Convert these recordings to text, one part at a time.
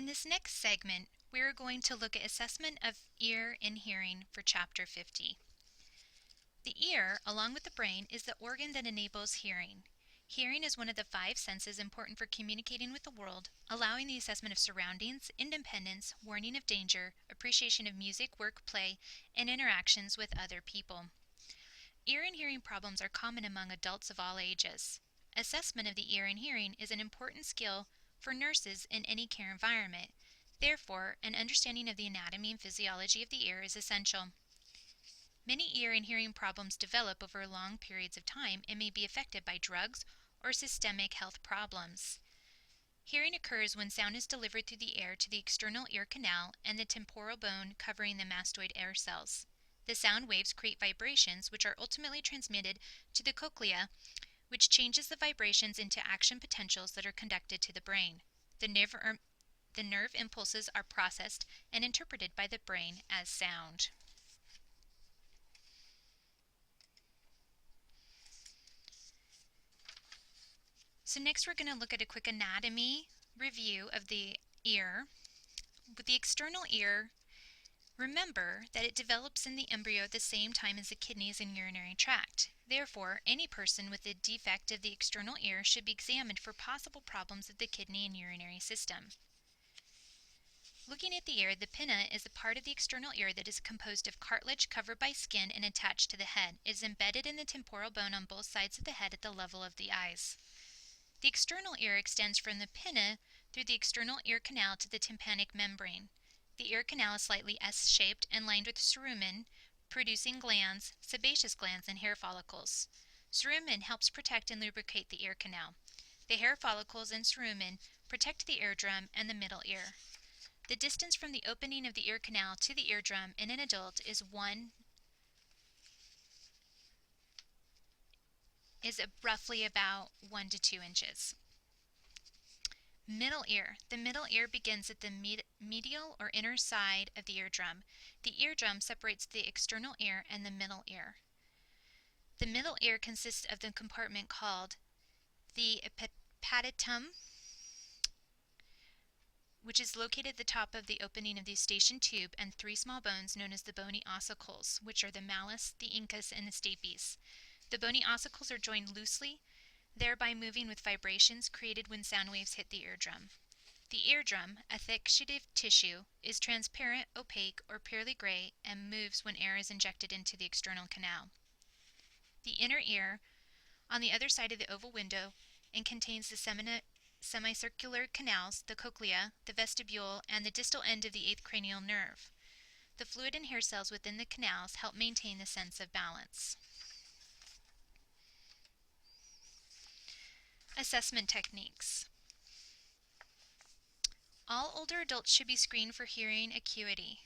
In this next segment, we are going to look at assessment of ear and hearing for Chapter 50. The ear, along with the brain, is the organ that enables hearing. Hearing is one of the 5 senses important for communicating with the world, allowing the assessment of surroundings, independence, warning of danger, appreciation of music, work, play, and interactions with other people. Ear and hearing problems are common among adults of all ages. Assessment of the ear and hearing is an important skill for nurses in any care environment. Therefore, an understanding of the anatomy and physiology of the ear is essential. Many ear and hearing problems develop over long periods of time and may be affected by drugs or systemic health problems. Hearing occurs when sound is delivered through the air to the external ear canal and the temporal bone covering the mastoid air cells. The sound waves create vibrations which are ultimately transmitted to the cochlea, which changes the vibrations into action potentials that are conducted to the brain. The nerve impulses are processed and interpreted by the brain as sound. So next we're going to look at a quick anatomy review of the ear. With the external ear, remember that it develops in the embryo at the same time as the kidneys and urinary tract. Therefore, any person with a defect of the external ear should be examined for possible problems of the kidney and urinary system. Looking at the ear, the pinna is a part of the external ear that is composed of cartilage covered by skin and attached to the head. It is embedded in the temporal bone on both sides of the head at the level of the eyes. The external ear extends from the pinna through the external ear canal to the tympanic membrane. The ear canal is slightly S-shaped and lined with cerumen, producing glands, sebaceous glands, and hair follicles. Cerumen helps protect and lubricate the ear canal. The hair follicles and cerumen protect the eardrum and the middle ear. The distance from the opening of the ear canal to the eardrum in an adult is roughly about 1 to 2 inches. Middle ear. The middle ear begins at the medial or inner side of the eardrum. The eardrum separates the external ear and the middle ear. The middle ear consists of the compartment called the epipetytum, which is located at the top of the opening of the eustachian tube, and 3 small bones known as the bony ossicles, which are the malleus, the incus, and the stapes. The bony ossicles are joined loosely, thereby moving with vibrations created when sound waves hit the eardrum. The eardrum, a thictitive tissue, is transparent, opaque, or purely gray and moves when air is injected into the external canal. The inner ear, on the other side of the oval window, and contains the semicircular canals, the cochlea, the vestibule, and the distal end of the 8th cranial nerve. The fluid and hair cells within the canals help maintain the sense of balance. Assessment techniques. All older adults should be screened for hearing acuity.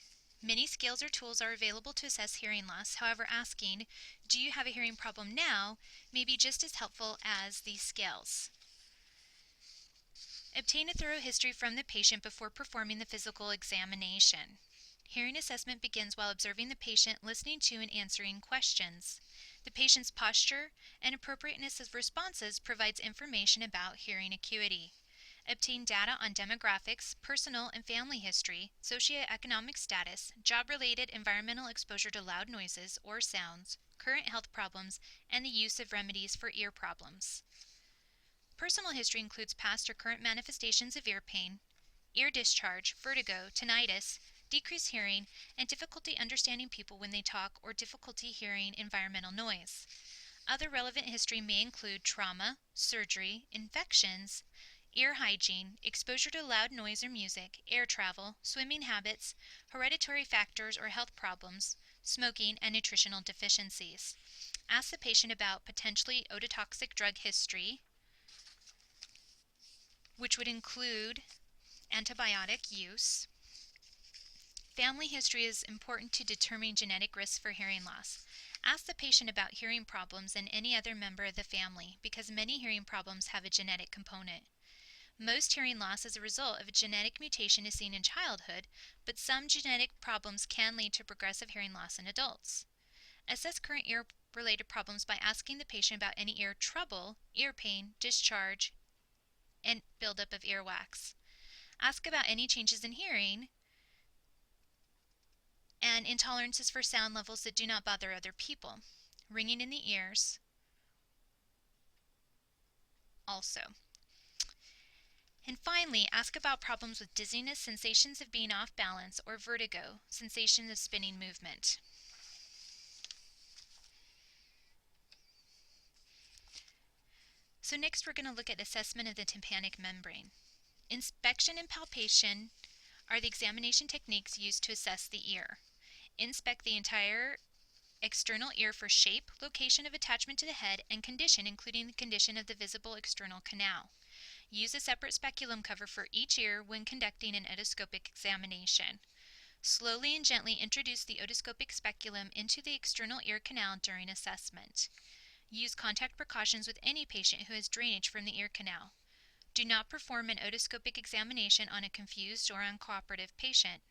Many scales or tools are available to assess hearing loss. However, asking, "Do you have a hearing problem now?" may be just as helpful as these scales. Obtain a thorough history from the patient before performing the physical examination. Hearing assessment begins while observing the patient, listening to and answering questions. The patient's posture and appropriateness of responses provides information about hearing acuity. Obtain data on demographics, personal and family history, socioeconomic status, job-related environmental exposure to loud noises or sounds, current health problems, and the use of remedies for ear problems. Personal history includes past or current manifestations of ear pain, ear discharge, vertigo, tinnitus, decreased hearing, and difficulty understanding people when they talk or difficulty hearing environmental noise. Other relevant history may include trauma, surgery, infections, ear hygiene, exposure to loud noise or music, air travel, swimming habits, hereditary factors or health problems, smoking, and nutritional deficiencies. Ask the patient about potentially ototoxic drug history, which would include antibiotic use. Family history is important to determine genetic risks for hearing loss. Ask the patient about hearing problems and any other member of the family, because many hearing problems have a genetic component. Most hearing loss as a result of a genetic mutation is seen in childhood, but some genetic problems can lead to progressive hearing loss in adults. Assess current ear-related problems by asking the patient about any ear trouble, ear pain, discharge, and buildup of earwax. Ask about any changes in hearing and intolerances for sound levels that do not bother other people. Ringing in the ears also. And finally, ask about problems with dizziness, sensations of being off balance, or vertigo, sensations of spinning movement. So next we're going to look at assessment of the tympanic membrane. Inspection and palpation are the examination techniques used to assess the ear. Inspect the entire external ear for shape, location of attachment to the head, and condition, including the condition of the visible external canal. Use a separate speculum cover for each ear when conducting an otoscopic examination. Slowly and gently introduce the otoscopic speculum into the external ear canal during assessment. Use contact precautions with any patient who has drainage from the ear canal. Do not perform an otoscopic examination on a confused or uncooperative patient.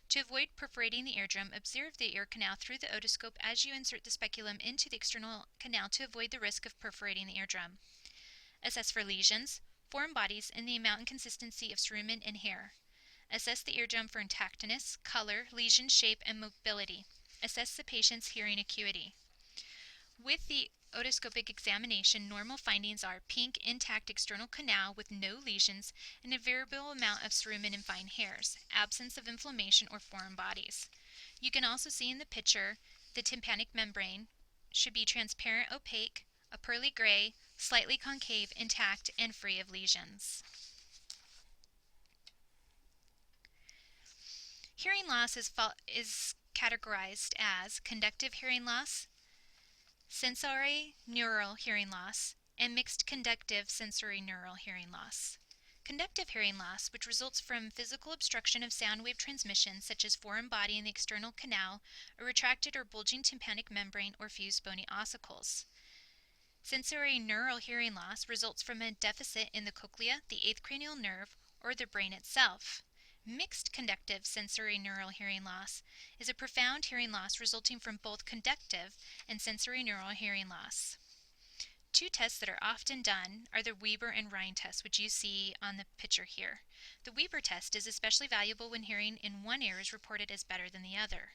To avoid perforating the eardrum, observe the ear canal through the otoscope as you insert the speculum into the external canal to avoid the risk of perforating the eardrum. Assess for lesions, foreign bodies, and the amount and consistency of cerumen and hair. Assess the eardrum for intactness, color, lesion shape, and mobility. Assess the patient's hearing acuity. With the otoscopic examination, normal findings are pink, intact external canal with no lesions and a variable amount of cerumen and fine hairs, absence of inflammation or foreign bodies. You can also see in the picture the tympanic membrane should be transparent, opaque, a pearly gray, slightly concave, intact, and free of lesions. Hearing loss is categorized as conductive hearing loss, sensory neural hearing loss, and mixed conductive sensory neural hearing loss. Conductive hearing loss, which results from physical obstruction of sound wave transmission, such as foreign body in the external canal, a retracted or bulging tympanic membrane, or fused bony ossicles. Sensory neural hearing loss results from a deficit in the cochlea, the eighth cranial nerve, or the brain itself. Mixed conductive sensory neural hearing loss is a profound hearing loss resulting from both conductive and sensory neural hearing loss. Two tests that are often done are the Weber and Rhine tests, which you see on the picture here. The Weber test is especially valuable when hearing in one ear is reported as better than the other.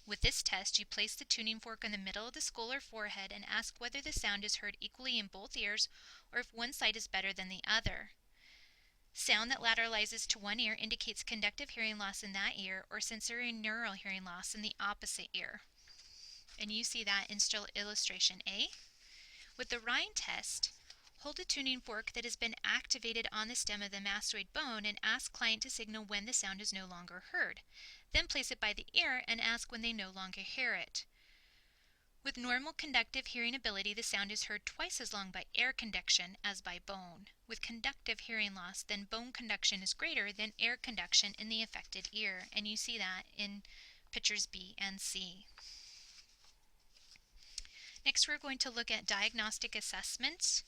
With this test, you place the tuning fork in the middle of the skull or forehead and ask whether the sound is heard equally in both ears or if one side is better than the other. Sound that lateralizes to one ear indicates conductive hearing loss in that ear or sensory neural hearing loss in the opposite ear. And you see that in still illustration A. With the Rhine test, hold a tuning fork that has been activated on the stem of the mastoid bone and ask client to signal when the sound is no longer heard. Then place it by the ear and ask when they no longer hear it. With normal conductive hearing ability, the sound is heard twice as long by air conduction as by bone. With conductive hearing loss, then bone conduction is greater than air conduction in the affected ear, and you see that in pictures B and C. Next, we're going to look at diagnostic assessment.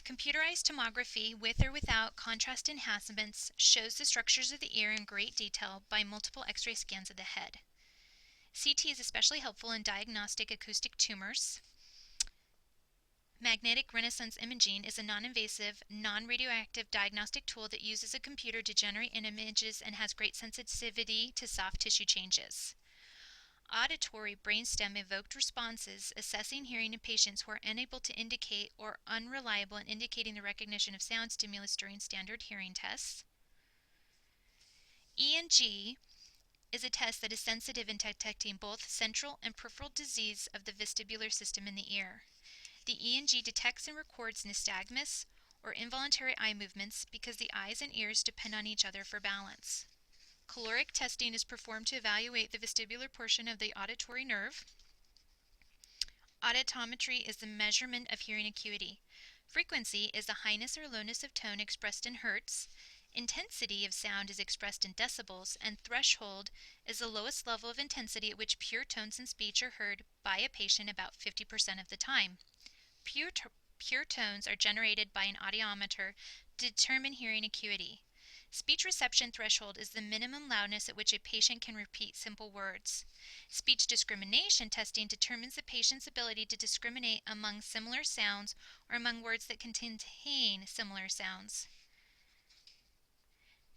Computerized tomography with or without contrast enhancements shows the structures of the ear in great detail by multiple X-ray scans of the head. CT is especially helpful in diagnostic acoustic tumors. Magnetic resonance imaging is a non-invasive, non-radioactive diagnostic tool that uses a computer to generate images and has great sensitivity to soft tissue changes. Auditory brainstem evoked responses assessing hearing in patients who are unable to indicate or unreliable in indicating the recognition of sound stimulus during standard hearing tests. ENG is a test that is sensitive in detecting both central and peripheral disease of the vestibular system in the ear. The ENG detects and records nystagmus or involuntary eye movements because the eyes and ears depend on each other for balance. Caloric testing is performed to evaluate the vestibular portion of the auditory nerve. Auditometry is the measurement of hearing acuity. Frequency is the highness or lowness of tone expressed in hertz. Intensity of sound is expressed in decibels, and threshold is the lowest level of intensity at which pure tones in speech are heard by a patient about 50% of the time. Pure tones are generated by an audiometer to determine hearing acuity. Speech reception threshold is the minimum loudness at which a patient can repeat simple words. Speech discrimination testing determines the patient's ability to discriminate among similar sounds or among words that contain similar sounds.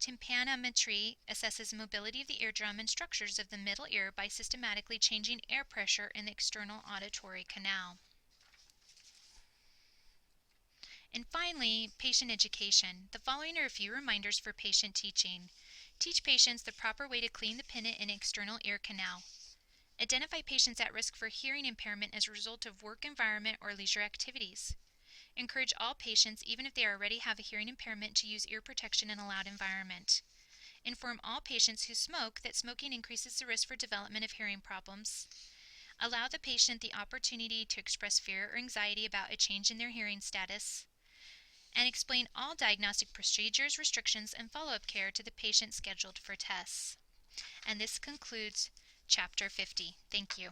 Tympanometry assesses mobility of the eardrum and structures of the middle ear by systematically changing air pressure in the external auditory canal. And finally, patient education. The following are a few reminders for patient teaching. Teach patients the proper way to clean the pinna and external ear canal. Identify patients at risk for hearing impairment as a result of work environment or leisure activities. Encourage all patients, even if they already have a hearing impairment, to use ear protection in a loud environment. Inform all patients who smoke that smoking increases the risk for development of hearing problems. Allow the patient the opportunity to express fear or anxiety about a change in their hearing status. And explain all diagnostic procedures, restrictions, and follow-up care to the patient scheduled for tests. And this concludes Chapter 50. Thank you.